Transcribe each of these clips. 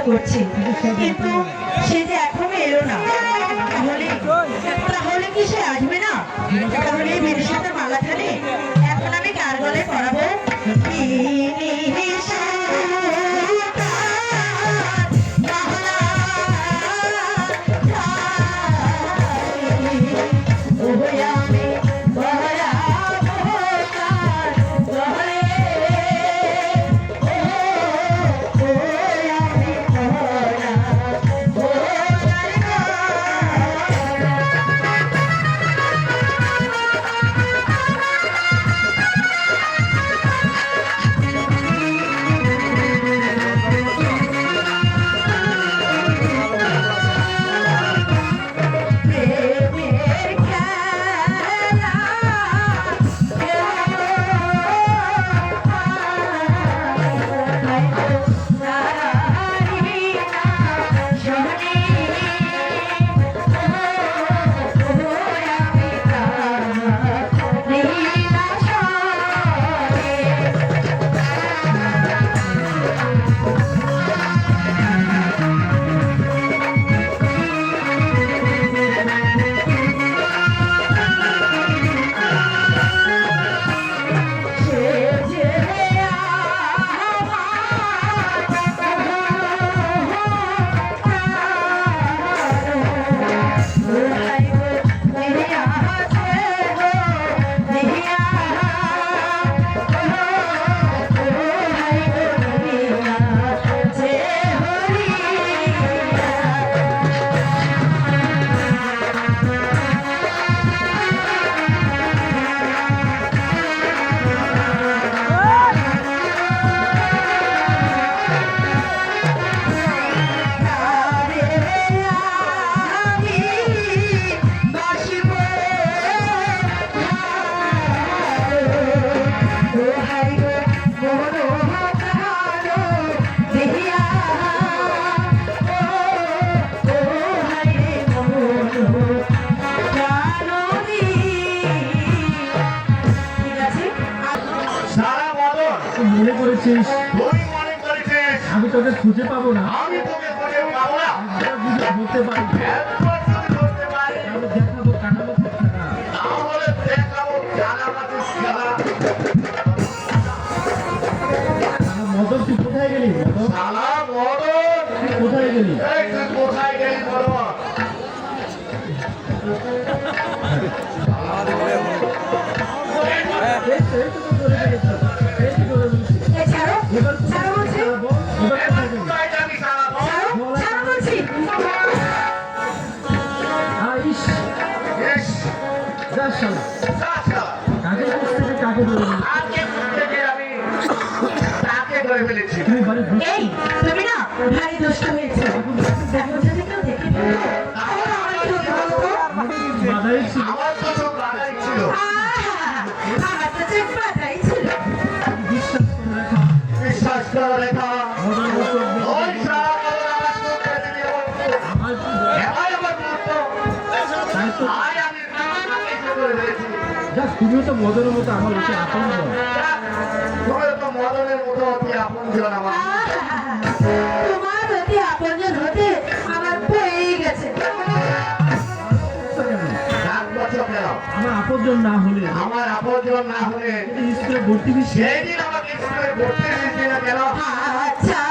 করছে, কিন্তু সে যে এখনো এলো না। তাহলে তাহলে কি সে আসবে না? তাহলে মেয়ের সাথে মালা খানে এখন আমি কার গলায় পরাবো? মনে করেছিস আমি তোকে খুঁজে পাবো না? বলতে পারি দেখাবো মদন, তুই কোথায় গেলি? কোথায় গেলি? তুমি না ভারী দুষ্ট হয়েছে। এখন যদি কেউ দেখে আমার তো চোখ বাধাই ছিল। বিশ্বাস করো রেখা, তুমিও তো মদনের মতো আমার অতি আপন, মদনের মতো অতি আপন জন আমার। তোমার অতি আপনজন হতে আমার হয়ে গেছে। আমার আপনজন না হলে স্কুলে ভর্তি সেই দিন আমাকে স্কুলে ভর্তি দিচ্ছি না কেন? আচ্ছা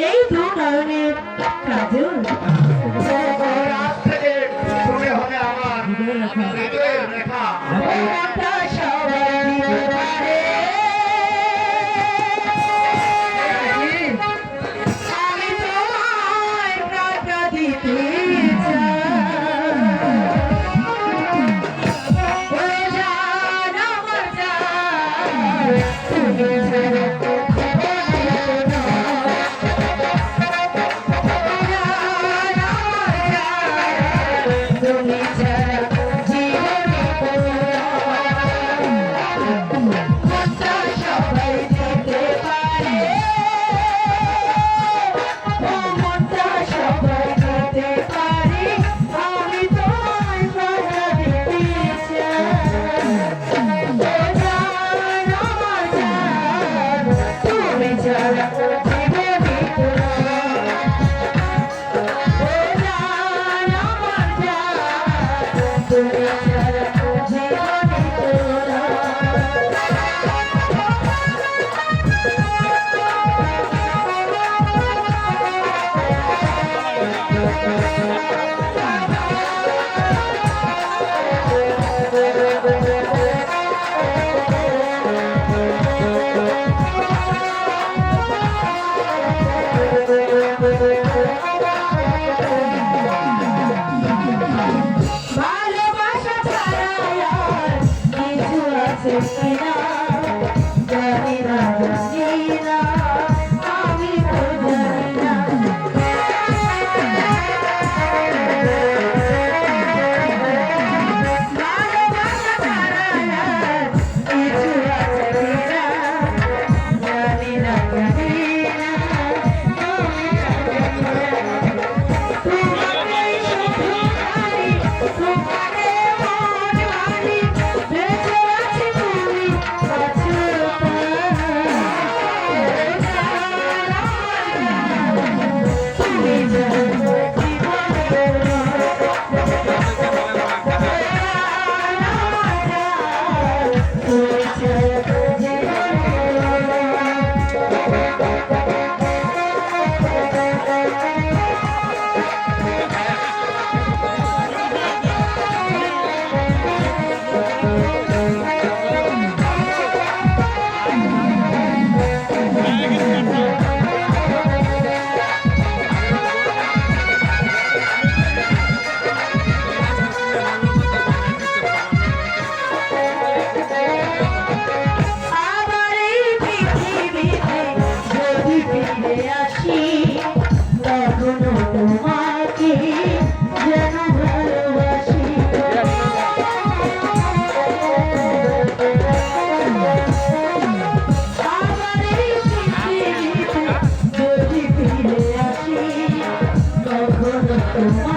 এই দু নয়নের কাজল রাত থেকে শুনে হবে আমার হৃদয়ের রেখা মনটা সবাই দিতে পারে আমি তোমায় প্রাণটা দিতে চাই ও জান আমার জান তুমি ছাড়া তুমি ছাড়া জীবনে মনটা সবাই দিতে পারে ও মনটা সবাই দিতে পারে আমি তোমায় প্রাণটা দিতে চাই ও জান আমার জান তুমি ছাড়া জীবনে তুমি ছাড়া জীবনে তোরা ভালোবাসা ছাড়া আর কিছু আছে কিনা জানি না জানি না আমি তো জানি না ভালোবাসা ছাড়া আর কিছু আছে কিনা জানি না জানি না আমি তো জানি না তোমাকেই শুধু খালি তোমাকে মন ভালি বেঁচে আছি তুমি কাছে তুমি জানো আবার এই পৃথিবীতে যদি ফিরে আসি তখনও তোমাকে যেন ভালোবাসি আবার এই পৃথিবীতে যদি ফিরে আসি তখনও তোমাকে